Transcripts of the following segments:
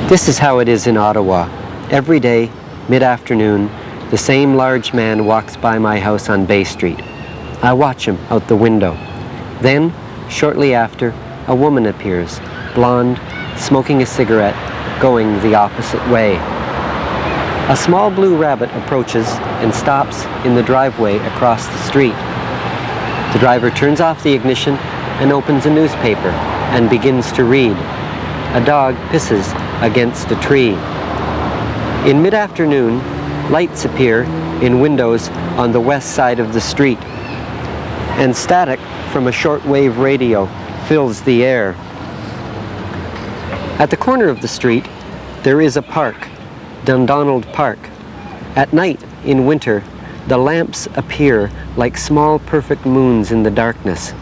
This is how it is in Ottawa. Every day, mid-afternoon, the same large man walks by my house on Bay Street. I watch him out the window. Then, shortly after, a woman appears, blonde, smoking a cigarette, going the opposite way. A small blue rabbit approaches and stops in the driveway across the street. The driver turns off the ignition and opens a newspaper and begins to read. A dog pisses against a tree. In mid-afternoon, lights appear in windows on the west side of the street, and static from a shortwave radio fills the air. At the corner of the street, there is a park, Dundonald Park. At night, in winter, the lamps appear like small perfect moons in the darkness.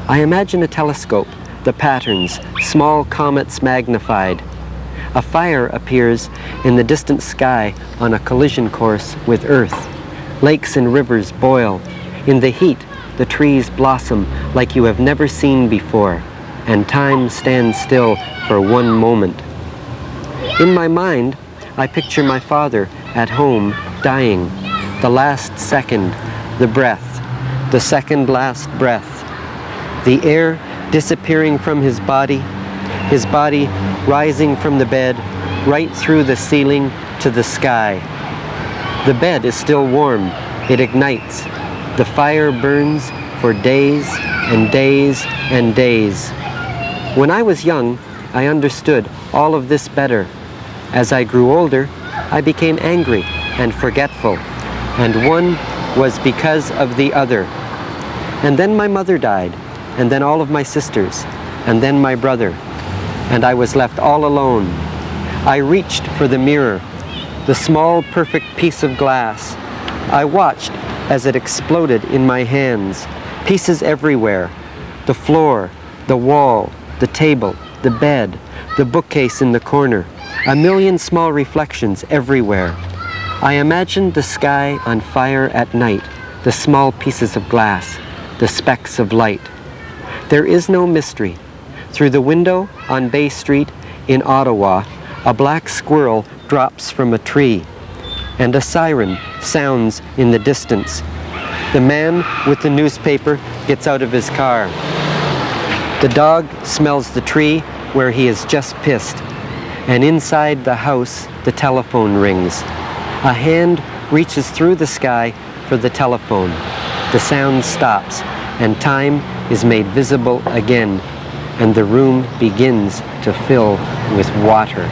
I imagine a telescope, the patterns, small comets magnified. A fire appears in the distant sky on a collision course with Earth. Lakes and rivers boil. In the heat, the trees blossom like you have never seen before, and time stands still for one moment. In my mind, I picture my father at home dying. The last second, the breath, the second last breath. The air disappearing from his body rising from the bed right through the ceiling to the sky. The bed is still warm. It ignites. The fire burns for days and days and days. When I was young, I understood all of this better. As I grew older, I became angry and forgetful, and one was because of the other. And then my mother died, and then all of my sisters, and then my brother, and I was left all alone. I reached for the mirror, the small perfect piece of glass. I watched as it exploded in my hands, pieces everywhere, the floor, the wall, the table, the bed, the bookcase in the corner, a million small reflections everywhere. I imagined the sky on fire at night, the small pieces of glass, the specks of light. There is no mystery. Through the window on Bay Street in Ottawa, a black squirrel drops from a tree, and a siren sounds in the distance. The man with the newspaper gets out of his car. The dog smells the tree where he has just pissed, and inside the house, the telephone rings. A hand reaches through the sky for the telephone. The sound stops, and time is made visible again, and the room begins to fill with water.